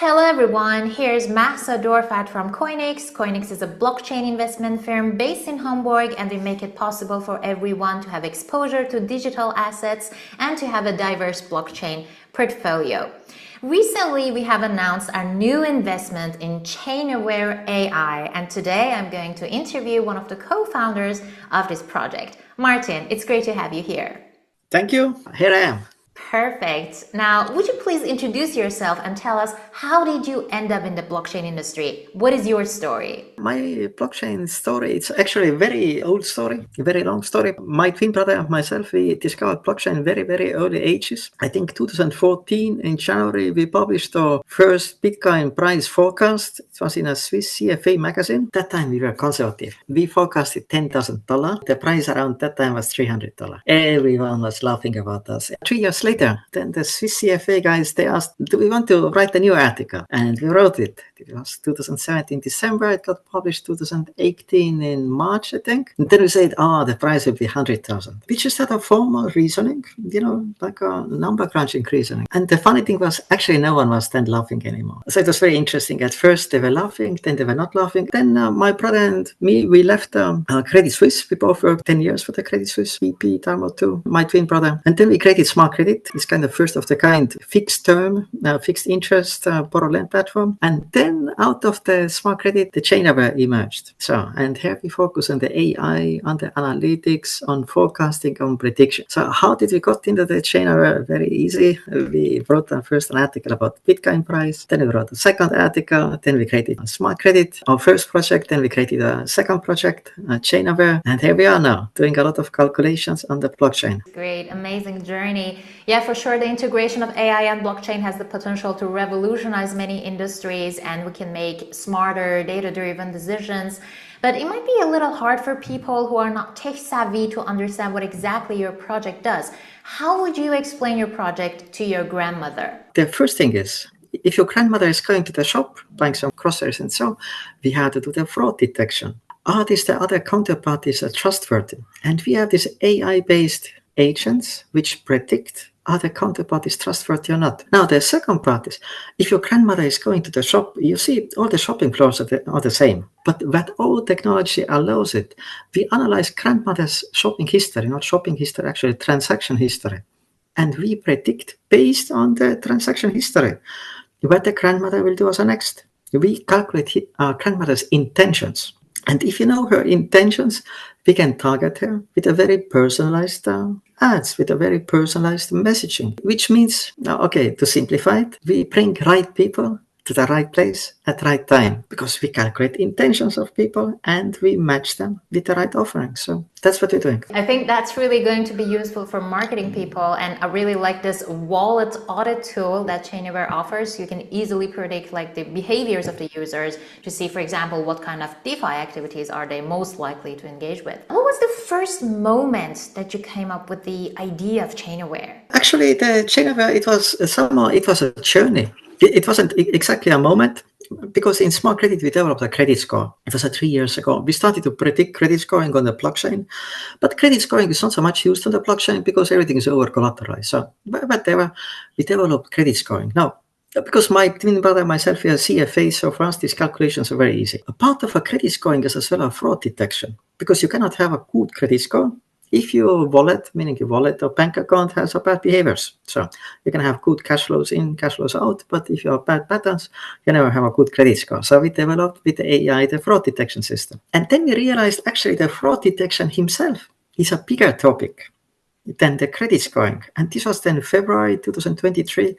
Hello everyone, here's Mahsa Dorfat from Coinix. Coinix is a blockchain investment firm based in Hamburg, and we make it possible for everyone to have exposure to digital assets and to have a diverse blockchain portfolio. Recently, we have announced our new investment in ChainAware.ai, and today I'm going to interview one of the co-founders of this project. Martin, it's great to have you here. Thank you. Here I am. Perfect. Now, would you please introduce yourself and tell us, how did you end up in the blockchain industry? What is your story? My blockchain story, it's actually a very old story, a very long story. My twin brother and myself, we discovered blockchain very, very early ages. I think 2014 in January, we published our first Bitcoin price forecast. It was in a Swiss CFA magazine. That time we were conservative. We forecasted $10,000. The price around that time was $300. Everyone was laughing about us. 3 years later, then the Swiss CFA guys, they asked, do we want to write a new article? And we wrote it. It was 2017 December. It got published 2018 in March, I think. And then we said, the price will be 100,000. We just had a formal reasoning, like a number crunching reasoning. And the funny thing was, actually, no one was then laughing anymore. So it was very interesting. At first, they were laughing, then they were not laughing. Then my brother and me, we left Credit Suisse. We both worked 10 years for the Credit Suisse, VP, Tarmo too, my twin brother. And then we created Smart Credit. It's kind of first of the kind, fixed term, fixed interest, borrow-lend platform. And then out of the Smart Credit, the ChainAware emerged. So, and here we focus on the AI, on the analytics, on forecasting, on prediction. So how did we got into the ChainAware? Very easy. We wrote first an article about Bitcoin price. Then we wrote a second article. Then we created a Smart Credit, our first project. Then we created a second project, ChainAware. And here we are now, doing a lot of calculations on the blockchain. Great, amazing journey. Yeah, for sure, the integration of AI and blockchain has the potential to revolutionize many industries, and we can make smarter, data-driven decisions. But it might be a little hard for people who are not tech savvy to understand what exactly your project does. How would you explain your project to your grandmother? The first thing is, if your grandmother is going to the shop, buying some groceries and so, we have to do the fraud detection. Are these the other counterparties are trustworthy? And we have these AI-based agents which predict are the counterparties trustworthy or not. Now, the second part is, if your grandmother is going to the shop, you see all the shopping floors are the same. But what old technology allows it, we analyze grandmother's shopping history, not shopping history, actually transaction history. And we predict based on the transaction history what the grandmother will do as a next. We calculate our grandmother's intentions. And if you know her intentions, we can target her with a very personalized ads, with a very personalized messaging, which means, to simplify it, we bring right people to the right place at the right time, because we calculate intentions of people and we match them with the right offering. So that's what we're doing. I think that's really going to be useful for marketing people, and I really like this wallet audit tool that ChainAware offers. You can easily predict the behaviors of the users to see, for example, what kind of DeFi activities are they most likely to engage with. What was the first moment that you came up with the idea of ChainAware? Actually, the ChainAware, it was a journey. It wasn't exactly a moment, because in Smart Credit, we developed a credit score. It was 3 years ago. We started to predict credit scoring on the blockchain, but credit scoring is not so much used on the blockchain because everything is over-collateralized. So whatever, we developed credit scoring. Now, because my twin brother and myself, we are CFA, so for us, these calculations are very easy. A part of a credit scoring is as well a fraud detection, because you cannot have a good credit score if your wallet, meaning your wallet or bank account, has bad behaviors. So you can have good cash flows in, cash flows out, but if you have bad patterns, you never have a good credit score. So we developed with the AI the fraud detection system. And then we realized actually the fraud detection himself is a bigger topic than the credit scoring. And this was then February 2023.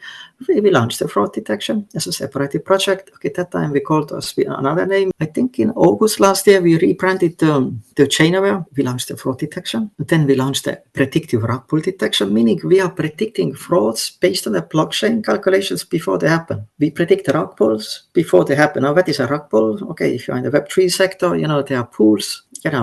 We launched the fraud detection as a separated project. Okay, that time we called us with another name. I think in August last year, we rebranded the ChainAware. We launched the fraud detection. And then we launched the predictive rug pull detection, meaning we are predicting frauds based on the blockchain calculations before they happen. We predict the rug pulls before they happen. Now, what is a rug pull? Okay, if you're in the Web3 sector, there are pools.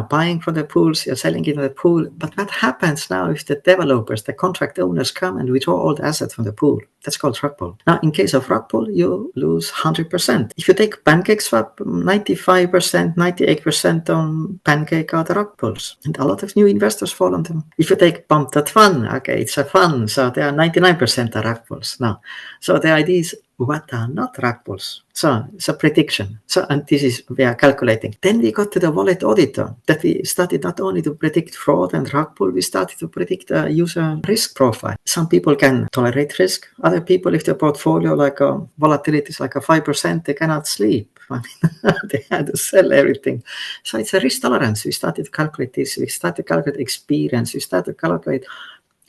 Buying from the pools, you're selling in the pool. But what happens now if the developers, the contract owners come and withdraw all the assets from the pool? That's called rug pull. Now, in case of rug pull, you lose 100%. If you take PancakeSwap, 95%, 98% on Pancake are the rug pulls. And a lot of new investors fall on them. If you take Pump.Fun, okay, it's a fun, so there are 99% are rug pulls. Now, so the idea is what are not rug pulls. So it's a prediction. So, and this is we are calculating. Then we got to the wallet auditor that we started not only to predict fraud and rug pull, we started to predict a user risk profile. Some people can tolerate risk. Other people, if their portfolio like a volatility is like a 5%, they cannot sleep. I mean, they had to sell everything. So it's a risk tolerance. We started to calculate this. We started to calculate experience. We started to calculate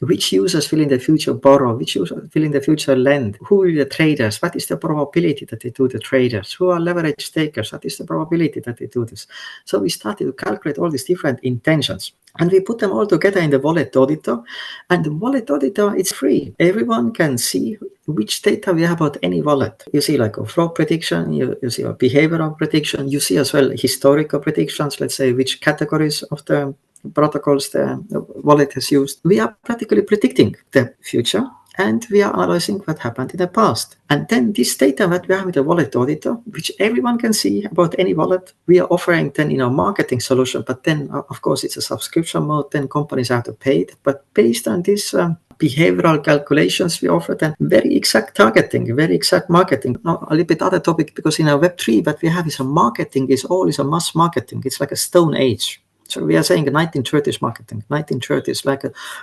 which users will in the future borrow, which users will in the future lend, who will be the traders, what is the probability that they do the traders, who are leverage takers, what is the probability that they do this. So we started to calculate all these different intentions and we put them all together in the wallet auditor. And the wallet auditor, it's free. Everyone can see which data we have about any wallet. You see like a fraud prediction, you see a behavioral prediction, you see as well historical predictions, let's say which categories of the protocols the wallet has used. We are practically predicting the future and we are analyzing what happened in the past. And then this data that we have with the wallet auditor, which everyone can see about any wallet, we are offering then in our marketing solution. But then, of course, it's a subscription mode, then companies have to pay it. But based on this behavioral calculations, we offer then very exact targeting, very exact marketing. Now, a little bit other topic, because in our Web3, what we have is a marketing is always a mass marketing. It's like a stone age. So we are saying 1930s marketing. 1930s, like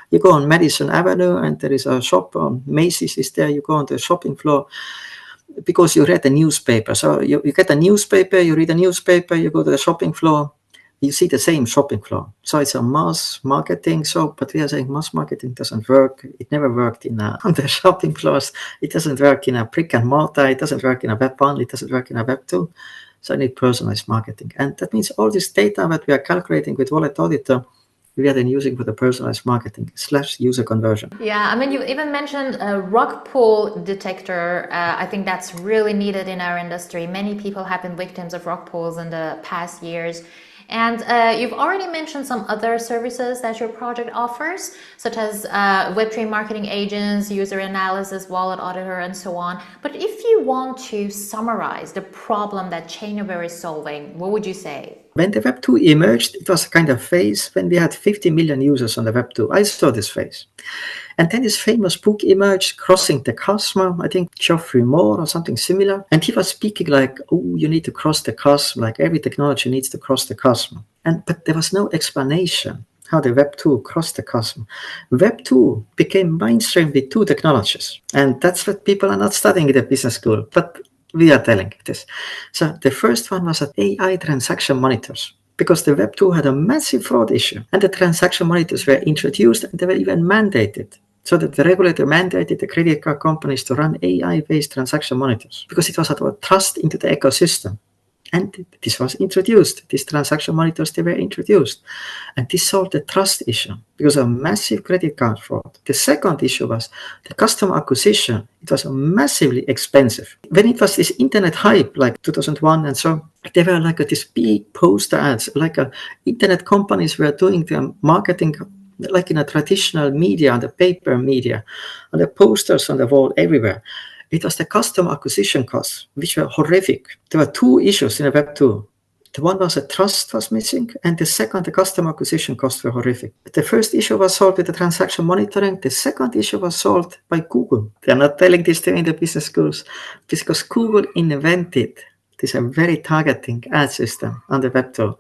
you go on Madison Avenue and there is a shop, Macy's is there, you go on the shopping floor because you read the newspaper. So you get a newspaper, you read a newspaper, you go to the shopping floor, you see the same shopping floor. So it's a mass marketing. So, but we are saying mass marketing doesn't work. It never worked on the shopping floors. It doesn't work in a brick and mortar. It doesn't work in a Web 1. It doesn't work in a Web 2. So I need personalized marketing. And that means all this data that we are calculating with Wallet Auditor, we are then using for the personalized marketing / user conversion. Yeah, I mean, you even mentioned a rug pull detector. I think that's really needed in our industry. Many people have been victims of rug pulls in the past years. And you've already mentioned some other services that your project offers, such as Web3 marketing agents, user analysis, wallet auditor, and so on. But if you want to summarize the problem that ChainAware is solving, what would you say? When the Web 2 emerged, it was a kind of phase when we had 50 million users on the Web 2. I saw this phase. And then this famous book emerged, Crossing the Chasm, I think Geoffrey Moore or something similar. And he was speaking like, oh, you need to cross the chasm, like every technology needs to cross the chasm. But there was no explanation how the Web 2 crossed the chasm. Web 2 became mainstream with two technologies. And that's what people are not studying in the business school. But we are telling this. So the first one was AI transaction monitors, because the Web 2 had a massive fraud issue and the transaction monitors were introduced and they were even mandated. So that the regulator mandated the credit card companies to run AI-based transaction monitors because it was about trust into the ecosystem. And this was introduced. These transaction monitors, they were introduced. And this solved the trust issue because of massive credit card fraud. The second issue was the customer acquisition. It was massively expensive. When it was this internet hype, like 2001 and so, there were like this big poster ads, like internet companies were doing their marketing like in a traditional media, on the paper media, on the posters on the wall everywhere. It was the customer acquisition costs, which were horrific. There were two issues in the Web 2. The one was the trust was missing, and the second, the customer acquisition costs were horrific. The first issue was solved with the transaction monitoring. The second issue was solved by Google. They're not telling this to in the business schools because Google invented this very targeting ad system on the Web 2.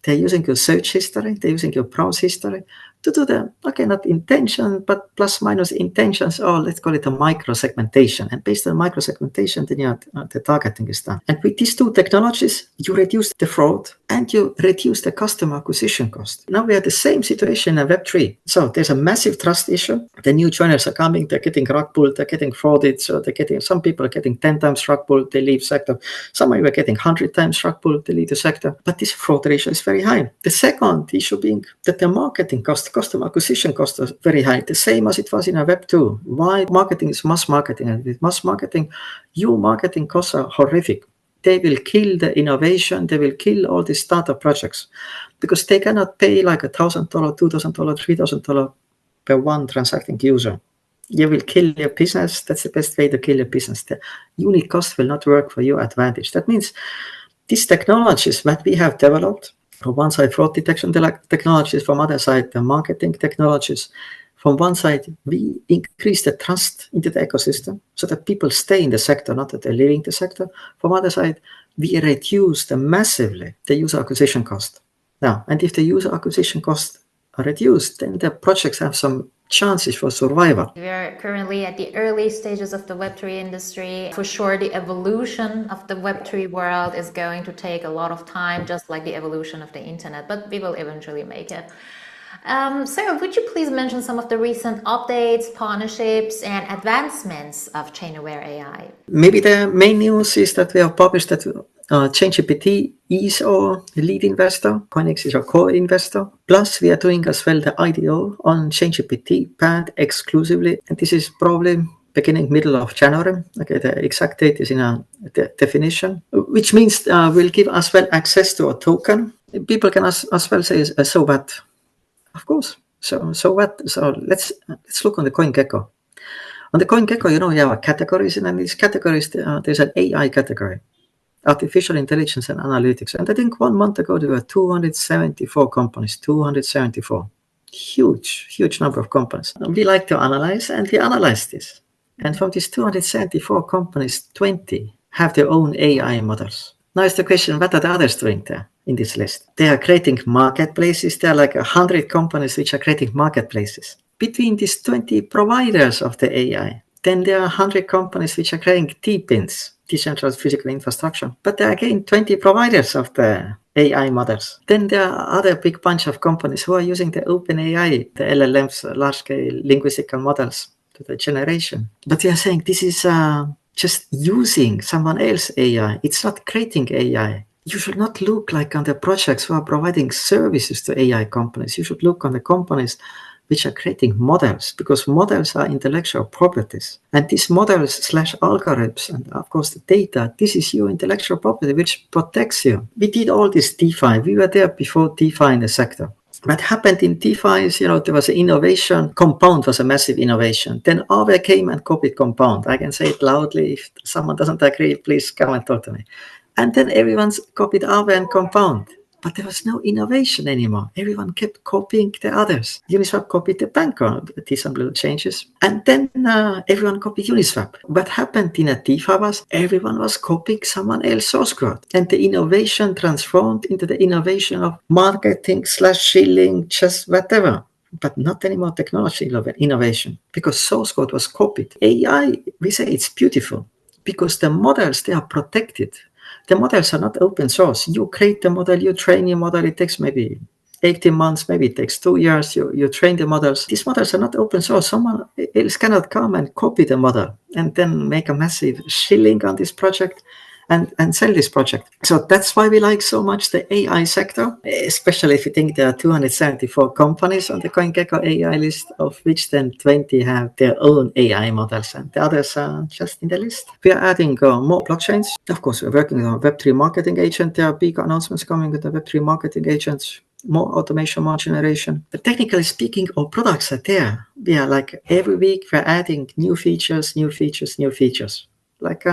They're using your search history, they're using your browse history to do the, okay, not intention, but plus minus intentions, or let's call it a micro-segmentation. And based on micro-segmentation, then the targeting is done. And with these two technologies, you reduce the fraud and you reduce the customer acquisition cost. Now we have the same situation in Web3. So there's a massive trust issue. The new joiners are coming, they're getting rug pulled, they're getting frauded. So some people are getting 10 times rug pulled, they leave sector. Some are getting 100 times rug pulled, they leave the sector. But this fraud ratio is very high. The second issue being that the marketing cost, customer acquisition costs are very high, the same as it was in a Web 2. Why? Marketing is mass marketing, and with mass marketing, your marketing costs are horrific. They will kill the innovation, they will kill all the startup projects because they cannot pay like $1,000, $2,000, $3,000 per one transacting user. You will kill your business. That's the best way to kill your business. The unit cost will not work for your advantage. That means these technologies that we have developed, from one side fraud detection technologies, from other side the marketing technologies, From one side, we increase the trust into the ecosystem so that people stay in the sector, not that they're leaving the sector. From the other side, we reduce massively the user acquisition cost. Now, and if the user acquisition costs are reduced, then the projects have some chances for survival. We are currently at the early stages of the Web3 industry. For sure, the evolution of the Web3 world is going to take a lot of time, just like the evolution of the internet, but we will eventually make it. Sarah, would you please mention some of the recent updates, partnerships, and advancements of ChainAware.ai? Maybe the main news is that we have published that ChainGPT is our lead investor, CoinEx is our co-investor. Plus, we are doing as well the IDO on ChainGPT pad exclusively, and this is probably beginning middle of January. Okay, the exact date is in a definition, which means we'll give as well access to a token. People can as well say, so what? Of course. So what? So let's look on the CoinGecko. On the CoinGecko, we have categories, and in these categories, there's an AI category, artificial intelligence and analytics. And I think 1 month ago, there were 274 companies, 274. Huge number of companies. We like to analyze, and we analyze this. And from these 274 companies, 20 have their own AI models. Now is the question, what are the others doing there in this list? They are creating marketplaces. There are like 100 companies which are creating marketplaces. Between these 20 providers of the AI, then there are 100 companies which are creating TPINs, decentralized physical infrastructure. But there are again 20 providers of the AI models. Then there are other big bunch of companies who are using the OpenAI, the LLMs, large-scale linguistical models to the generation. But they are saying this is just using someone else's AI. It's not creating AI. You should not look like on the projects who are providing services to AI companies. You should look on the companies which are creating models, because models are intellectual properties. And these models / algorithms, and of course the data, this is your intellectual property which protects you. We did all this DeFi. We were there before DeFi in the sector. What happened in DeFi is, there was an innovation. Compound was a massive innovation. Then Aave came and copied Compound. I can say it loudly. If someone doesn't agree, please come and talk to me. And then everyone's copied Aave and Compound. But there was no innovation anymore. Everyone kept copying the others. Uniswap copied the Bancor, did some little changes. And then everyone copied Uniswap. What happened in a DeFi was everyone was copying someone else's source code. And the innovation transformed into the innovation of marketing / shilling, just whatever. But not anymore technology innovation, because source code was copied. AI, we say it's beautiful because the models, they are protected. The models are not open source. You create the model, you train your model, it takes maybe 18 months, maybe it takes 2 years, you train the models. These models are not open source. Someone else cannot come and copy the model and then make a massive shilling on this project and sell this project. So that's why we like so much the AI sector, especially if you think there are 274 companies on the CoinGecko AI list, of which then 20 have their own AI models and the others are just in the list. We are adding more blockchains. Of course, we're working on Web3 marketing agent. There are big announcements coming with the Web3 marketing agents, more automation, more generation. But technically speaking, our products are there. We are like every week we're adding new features, like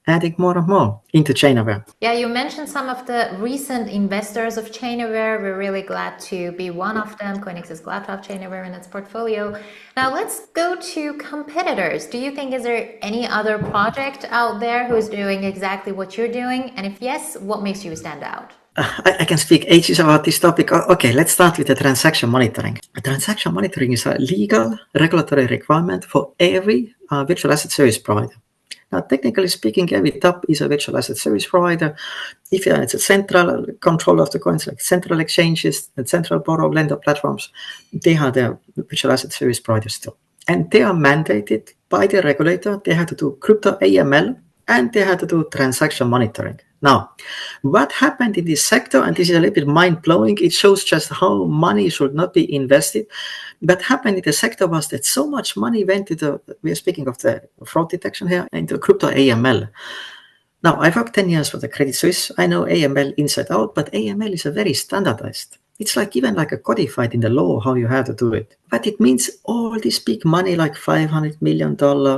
adding more and more into ChainAware. Yeah, you mentioned some of the recent investors of ChainAware. We're really glad to be one of them. CoinEx is glad to have ChainAware in its portfolio. Now let's go to competitors. Do you think is there any other project out there who is doing exactly what you're doing? And if yes, what makes you stand out? I can speak ages about this topic. Okay, let's start with the transaction monitoring. Transaction monitoring is a legal regulatory requirement for every virtual asset service provider. Now, technically speaking, every top is a virtual asset service provider. If it's a central control of the coins, like central exchanges and central borrow lender platforms, they have their virtual asset service providers too. And they are mandated by the regulator. They have to do crypto AML and they have to do transaction monitoring. Now, what happened in this sector, and this is a little bit mind-blowing, it shows just how money should not be invested. What happened in the sector was that so much money went into we are speaking of the fraud detection here, into crypto AML. Now, I've worked 10 years for the Credit Suisse. I know AML inside out, but AML is a very standardized. It's like even like a codified in the law how you have to do it. But it means all this big money, like $500 million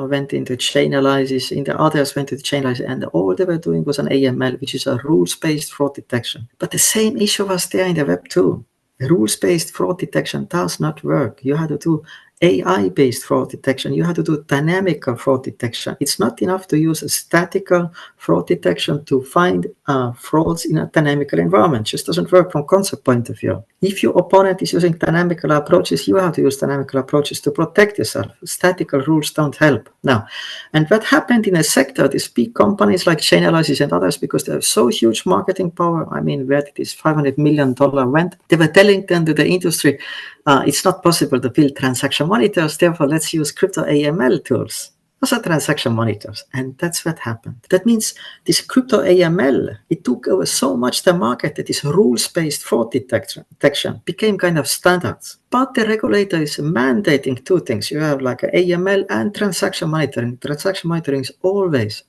went into Chainalysis, and the others went into Chainalysis, and all they were doing was an AML, which is a rules-based fraud detection. But the same issue was there in the Web 2. Rules-based fraud detection does not work. You have to do AI-based fraud detection. You have to do dynamical fraud detection. It's not enough to use a statical fraud detection to find frauds in a dynamical environment. It just doesn't work from concept point of view. If your opponent is using dynamical approaches, you have to use dynamical approaches to protect yourself. Statical rules don't help. Now, and what happened in a sector, these big companies like ChainAware and others, because they have so huge marketing power, I mean, where did this $500 million went? They were telling them to the industry, it's not possible to build transaction monitors, therefore let's use crypto AML tools. Those are transaction monitors, and that's what happened. That means this crypto AML, it took over so much the market that this rules-based fraud detection became kind of standards. But the regulator is mandating two things. You have like AML and transaction monitoring. Transaction monitoring is always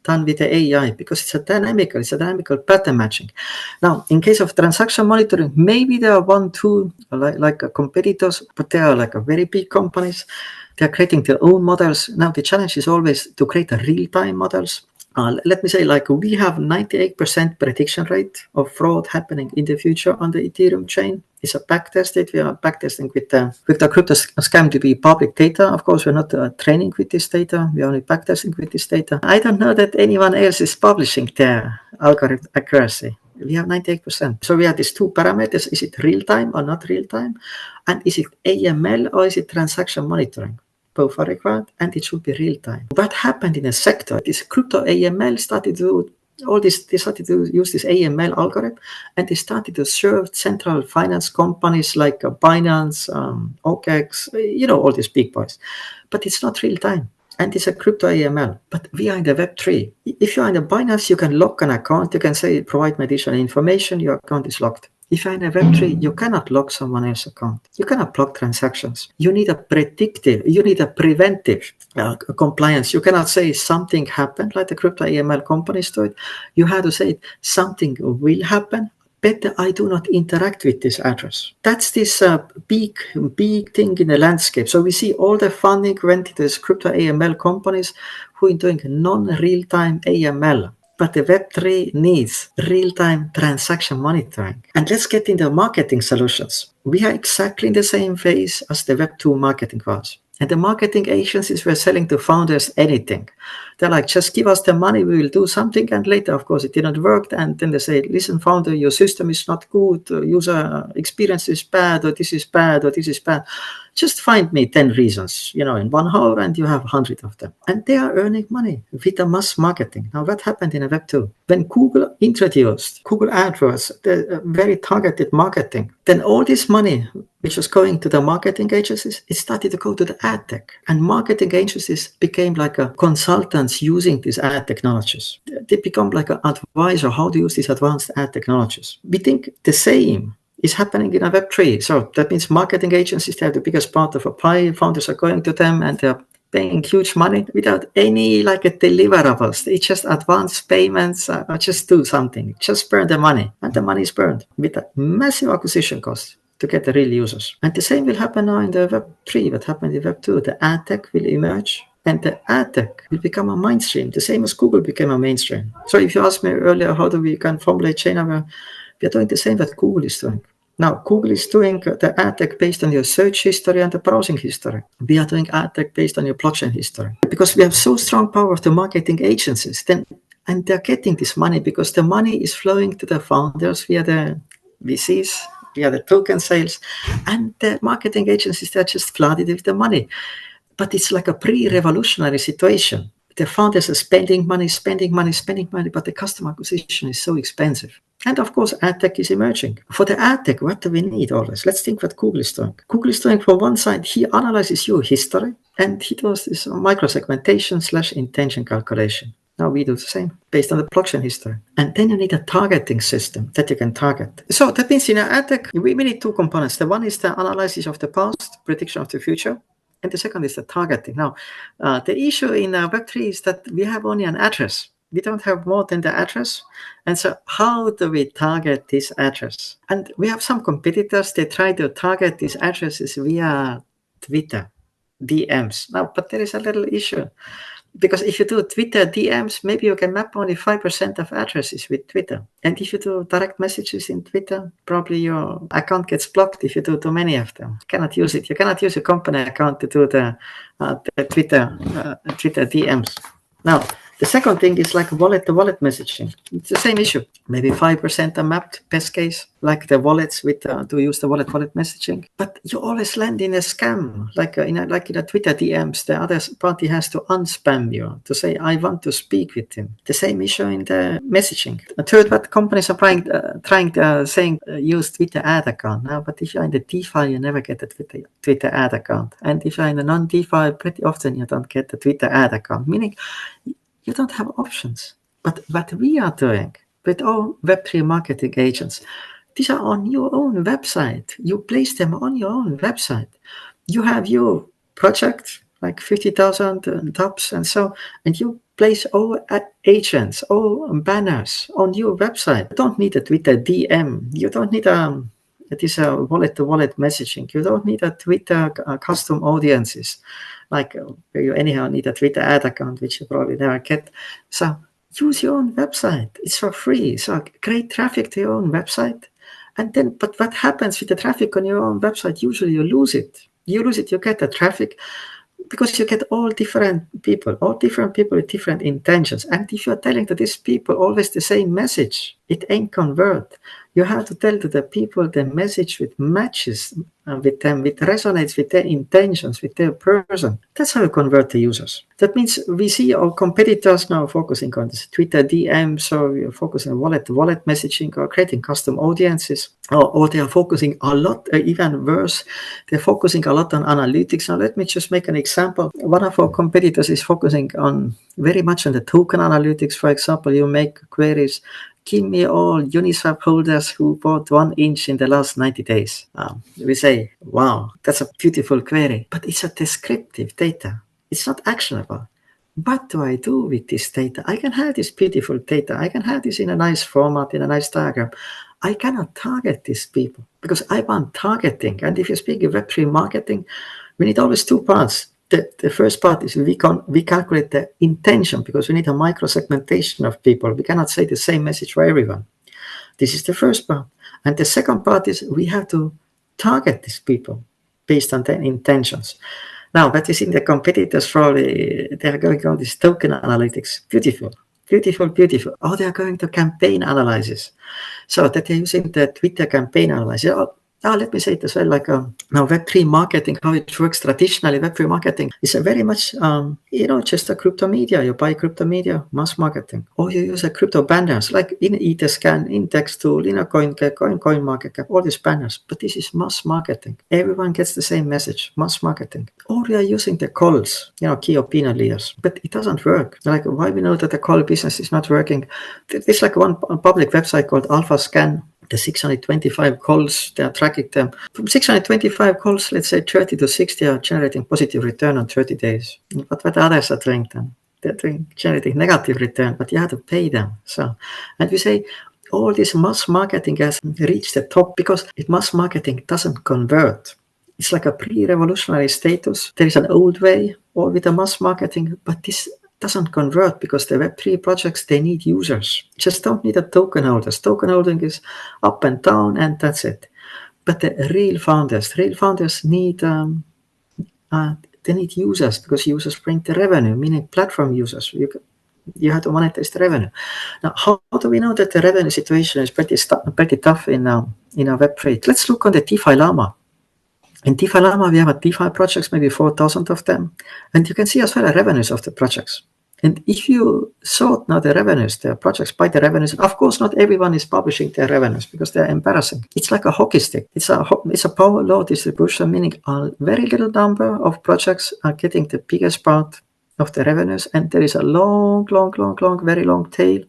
done with the AI because it's a dynamical pattern matching. Now, in case of transaction monitoring, maybe there are one, two like competitors, but they are like a very big companies. They are creating their own models. Now, the challenge is always to create a real-time models. Let me say, like we have 98% prediction rate of fraud happening in the future on the Ethereum chain. It's a backtested. We are backtesting with the crypto scam to be public data. Of course, we're not training with this data. We're only backtesting with this data. I don't know that anyone else is publishing their algorithm accuracy. We have 98%. So we have these two parameters. Is it real time or not real time? And is it AML or is it transaction monitoring? Both are required, and it should be real time. What happened in a sector? This crypto AML started to all this. They started to use this AML algorithm, and they started to serve central finance companies like Binance, OKEx, all these big boys. But it's not real time. And it's a crypto AML, but we are in the Web3. If you're in the Binance, you can lock an account. You can say, provide me additional information. Your account is locked. If you're in a Web3, you cannot lock someone else's account. You cannot block transactions. You need a preventive compliance. You cannot say something happened like the crypto AML companies do it. You have to say something will happen. Better I do not interact with this address. That's this big thing in the landscape. So we see all the funding went to these crypto AML companies who are doing non-real-time AML. But the Web3 needs real-time transaction monitoring. And let's get into marketing solutions. We are exactly in the same phase as the Web2 marketing was. And the marketing agencies were selling to founders anything. They're like, just give us the money, we will do something. And later, of course, it didn't work. And then they say, listen, founder, your system is not good. User experience is bad, or this is bad, or this is bad. Just find me 10 reasons, in 1 hour, and you have 100 of them. And they are earning money with the mass marketing. Now, what happened in a Web2? When Google introduced Google AdWords, the very targeted marketing, then all this money, which was going to the marketing agencies, it started to go to the ad tech. And marketing agencies became like a consultants using these ad technologies. They become like an advisor how to use these advanced ad technologies. We think the same is happening in a Web3. So that means marketing agencies, they have the biggest part of a pie. Founders are going to them and they're paying huge money without any deliverables. It's just advanced payments, just do something, just burn the money. And the money is burned with a massive acquisition cost to get the real users. And the same will happen now in the Web3, what happened in Web2. The ad tech will emerge and the ad tech will become a mainstream, the same as Google became a mainstream. So if you asked me earlier, how do we can formulate ChainAware? We are doing the same that Google is doing. Now, Google is doing the ad tech based on your search history and the browsing history. We are doing ad tech based on your blockchain history. Because we have so strong power of the marketing agencies, and they're getting this money because the money is flowing to the founders via the VCs, via the token sales, and the marketing agencies, they're just flooded with the money. But it's like a pre-revolutionary situation. The founders are spending money, but the customer acquisition is so expensive. And of course, ad tech is emerging. For the ad tech, what do we need always? Let's think what Google is doing. Google is doing, from one side, he analyzes your history, and he does this microsegmentation/intention calculation. Now we do the same based on the blockchain history. And then you need a targeting system that you can target. So that means in ad tech, we need two components. The one is the analysis of the past, prediction of the future. And the second is the targeting. Now, the issue in Web3 is that we have only an address. We don't have more than the address. And so how do we target this address? And we have some competitors, they try to target these addresses via Twitter, DMs. Now, but there is a little issue. Because if you do Twitter DMs, maybe you can map only 5% of addresses with Twitter. And if you do direct messages in Twitter, probably your account gets blocked if you do too many of them. You cannot use it. You cannot use a company account to do the Twitter DMs. Now, the second thing is like wallet-to-wallet messaging. It's the same issue. Maybe 5% are mapped, best case, like the wallets with to use the wallet messaging. But you always land in a scam, like in a Twitter DMs. The other party has to unspam you to say, I want to speak with him. The same issue in the messaging. A third, what companies are saying use Twitter ad account now. But if you're in the DeFi, you never get a Twitter ad account. And if you're in the non-DeFi, pretty often you don't get the Twitter ad account, meaning you don't have options. But what we are doing with all Web3 marketing agents, these are on your own website. You place them on your own website. You have your project, like 50,000 tops and so, and you place all agents, all banners on your website. You don't need a Twitter DM. You don't need this wallet-to-wallet messaging. You don't need a Twitter custom audiences. Like you anyhow need a Twitter ad account, which you probably never get. So use your own website. It's for free. So create traffic to your own website. And then, but what happens with the traffic on your own website? Usually you lose it. You get the traffic because you get all different people with different intentions. And if you're telling to these people always the same message, it ain't convert. You have to tell to the people the message which matches with them, which resonates with their intentions, with their person. That's how you convert the users. That means we see our competitors now focusing on this Twitter DM, so we are focusing on wallet-to-wallet messaging or creating custom audiences, or they are focusing a lot, even worse, they're focusing a lot on analytics. Now let me just make an example. One of our competitors is focusing on very much on the token analytics. For example, you make queries, give me all Uniswap holders who bought 1 inch in the last 90 days. We say, wow, that's a beautiful query, but it's a descriptive data. It's not actionable. What do I do with this data? I can have this beautiful data. I can have this in a nice format, in a nice diagram. I cannot target these people because I want targeting. And if you speak of Web3 marketing, we need always 2 parts. The first part is we calculate the intention because we need a micro segmentation of people. We cannot say the same message for everyone. This is the first part. And the second part is we have to target these people based on their intentions. Now, but you see the competitors probably, they're going on this token analytics. Beautiful. Oh, they're going to campaign analysis. So that they're using the Twitter campaign analysis. Let me say it as well, like now Web3 marketing, how it works traditionally, Web3 marketing is a very much, just a crypto media. You buy crypto media, mass marketing, or you use a crypto banners, like in Etherscan, in Dextool, in a CoinMarketCap, all these banners. But this is mass marketing. Everyone gets the same message, mass marketing. Or we are using the calls, key opinion leaders, but it doesn't work. Like why we know that the call business is not working. There's like one public website called AlphaScan. The 625 calls, they are tracking them. From 625 calls, let's say 30 to 60 are generating positive return on 30 days. But what others are doing then? They're generating negative return, but you have to pay them. So, and we say all this mass marketing has reached the top because mass marketing doesn't convert. It's like a pre-revolutionary status. There is an old way, or with the mass marketing, but this doesn't convert because the Web3 projects, they need users. Just don't need a token holders. Token holding is up and down and that's it. But the real founders need they need users because users bring the revenue, meaning platform users. You have to monetize the revenue. Now, how do we know that the revenue situation is pretty tough in our Web3? Let's look on the DeFi Llama. In DeFi Llama, we have a DeFi projects, maybe 4,000 of them. And you can see as well the revenues of the projects. And if you sort now the revenues, the projects by the revenues, of course, not everyone is publishing their revenues because they're embarrassing. It's like a hockey stick. It's a power law distribution, meaning a very little number of projects are getting the biggest part of the revenues. And there is a long, very long tail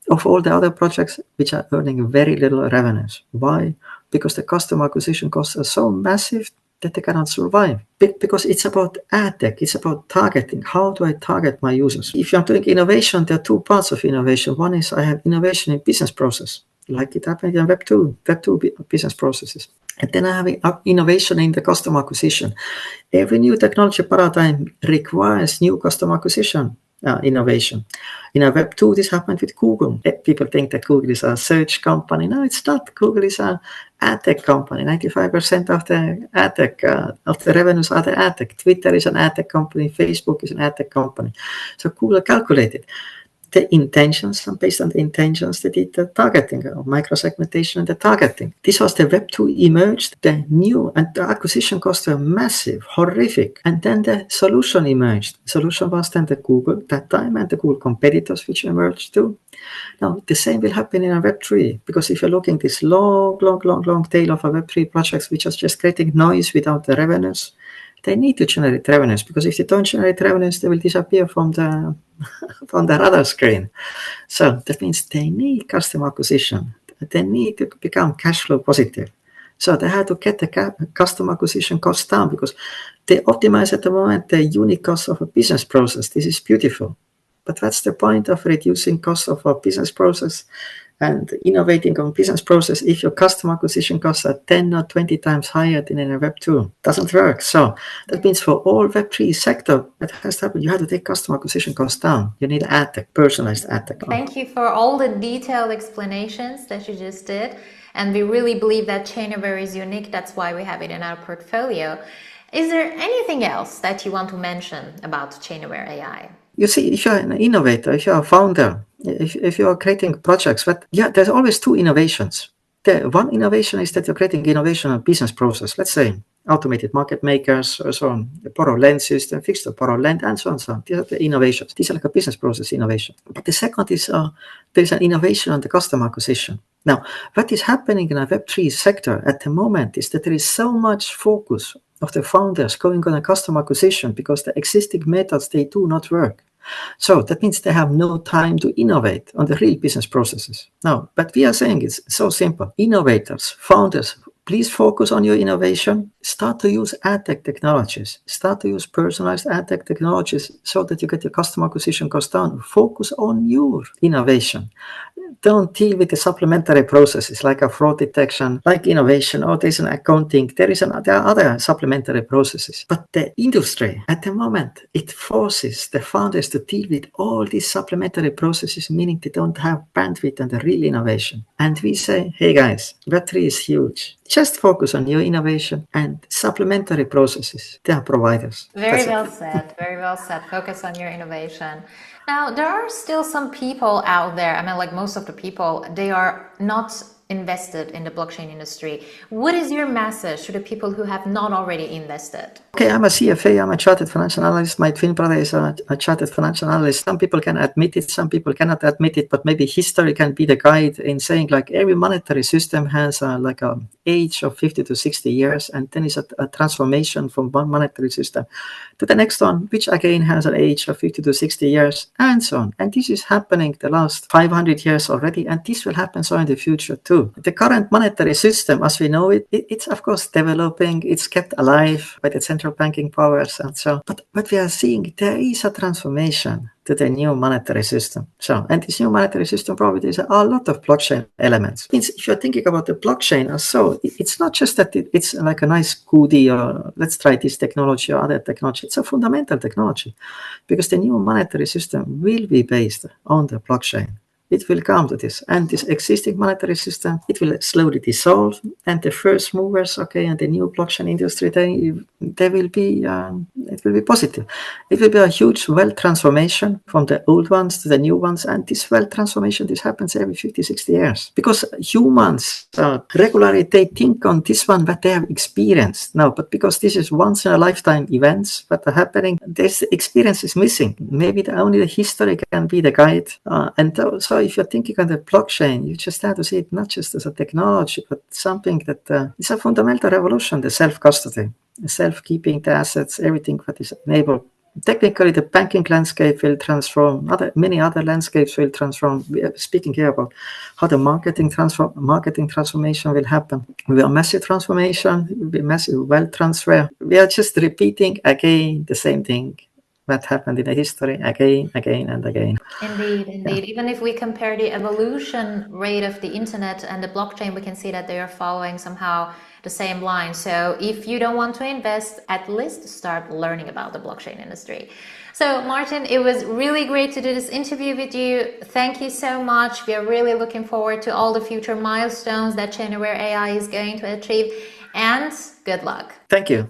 of all the other projects which are earning very little revenues. Why? Because the customer acquisition costs are so massive that they cannot survive. Because it's about ad tech, it's about targeting. How do I target my users? If you're doing innovation, there are 2 parts of innovation. One is I have innovation in business process, like it happened in Web2 business processes. And then I have innovation in the customer acquisition. Every new technology paradigm requires new customer acquisition innovation. In a Web2, this happened with Google. People think that Google is a search company. No, it's not. Google is an ad tech company. 95% of the ad tech, of the revenues are the ad tech. Twitter is an ad tech company. Facebook is an ad tech company. So Google calculated the intentions, and based on the intentions, they did the targeting, or micro-segmentation and the targeting. This was the Web2 emerged, the new, and the acquisition costs were massive, horrific. And then the solution emerged. The solution was then the Google that time and the Google competitors, which emerged too. Now, the same will happen in a Web3, because if you're looking this long tail of a Web3 projects, which are just creating noise without the revenues, they need to generate revenues, because if they don't generate revenues, they will disappear from the from the radar screen. So that means they need customer acquisition. They need to become cash flow positive. So they had to get the customer acquisition costs down, because they optimize at the moment the unit cost of a business process. This is beautiful. But what's the point of reducing cost of a business process and innovating on business process if your customer acquisition costs are 10 or 20 times higher than in a Web2? Doesn't work. So that means for all Web3 sector, that has to happen. You have to take customer acquisition costs down. You need ad tech, personalized ad tech. Thank you for all the detailed explanations that you just did. And we really believe that ChainAware is unique. That's why we have it in our portfolio. Is there anything else that you want to mention about ChainAware.ai? You see, if you're an innovator, if you're a founder, if you're creating projects, but yeah, there's always two innovations. The one innovation is that you're creating innovation on business process. Let's say automated market makers, or so on, the borrow lend system, fixed borrow lend, and so on, so on. These are the innovations. These are like a business process innovation. But the second is there's an innovation on the customer acquisition. Now, what is happening in a Web3 sector at the moment is that there is so much focus of the founders going on a customer acquisition, because the existing methods, they do not work. So that means they have no time to innovate on the real business processes. Now, but we are saying it's so simple. Innovators, founders, please focus on your innovation. Start to use ad tech technologies. Start to use personalized ad tech technologies so that you get your customer acquisition cost down. Focus on your innovation. Don't deal with the supplementary processes like a fraud detection, like innovation, or there's an accounting. There are other supplementary processes. But the industry at the moment, it forces the founders to deal with all these supplementary processes, meaning they don't have bandwidth and the real innovation. And we say, hey guys, Web3 is huge. Just focus on your innovation, and supplementary processes, they are providers. Very well said. Very well said. Focus on your innovation. Now, there are still some people out there, I mean, like most of the people, they are not invested in the blockchain industry. What is your message to the people who have not already invested? Okay, I'm a CFA, I'm a chartered financial analyst. My twin brother is a chartered financial analyst. Some people can admit it, some people cannot admit it, but maybe history can be the guide in saying like every monetary system has like a age of 50 to 60 years, and then is a transformation from one monetary system to the next one, which again has an age of 50 to 60 years, and so on. And this is happening the last 500 years already, and this will happen so in the future too. The current monetary system, as we know it, it's of course developing, it's kept alive by the central banking powers and so on. But we are seeing there is a transformation to the new monetary system. So, and this new monetary system probably there's a lot of blockchain elements. Means if you're thinking about the blockchain as so, it's not just that it's like a nice goodie or let's try this technology or other technology. It's a fundamental technology, because the new monetary system will be based on the blockchain. It will come to this, and this existing monetary system, it will slowly dissolve, and the first movers, okay, and the new blockchain industry, they will be, it will be positive. It will be a huge wealth transformation from the old ones to the new ones, and this wealth transformation, this happens every 50, 60 years, because humans regularly, they think on this one what they have experienced now, but because this is once in a lifetime events that are happening, this experience is missing. Maybe only the history can be the guide, and so if you're thinking on the blockchain, you just have to see it not just as a technology, but something that is a fundamental revolution, the self-custody, the self-keeping the assets, everything that is enabled. Technically, the banking landscape will transform, many other landscapes will transform. We are speaking here about how the marketing transformation will happen. We are massive transformation, will be massive wealth transfer. We are just repeating again the same thing what happened in the history again, and again. Indeed, indeed. Yeah. Even if we compare the evolution rate of the internet and the blockchain, we can see that they are following somehow the same line. So if you don't want to invest, at least start learning about the blockchain industry. So Martin, it was really great to do this interview with you. Thank you so much. We are really looking forward to all the future milestones that ChainAware AI is going to achieve, and good luck. Thank you.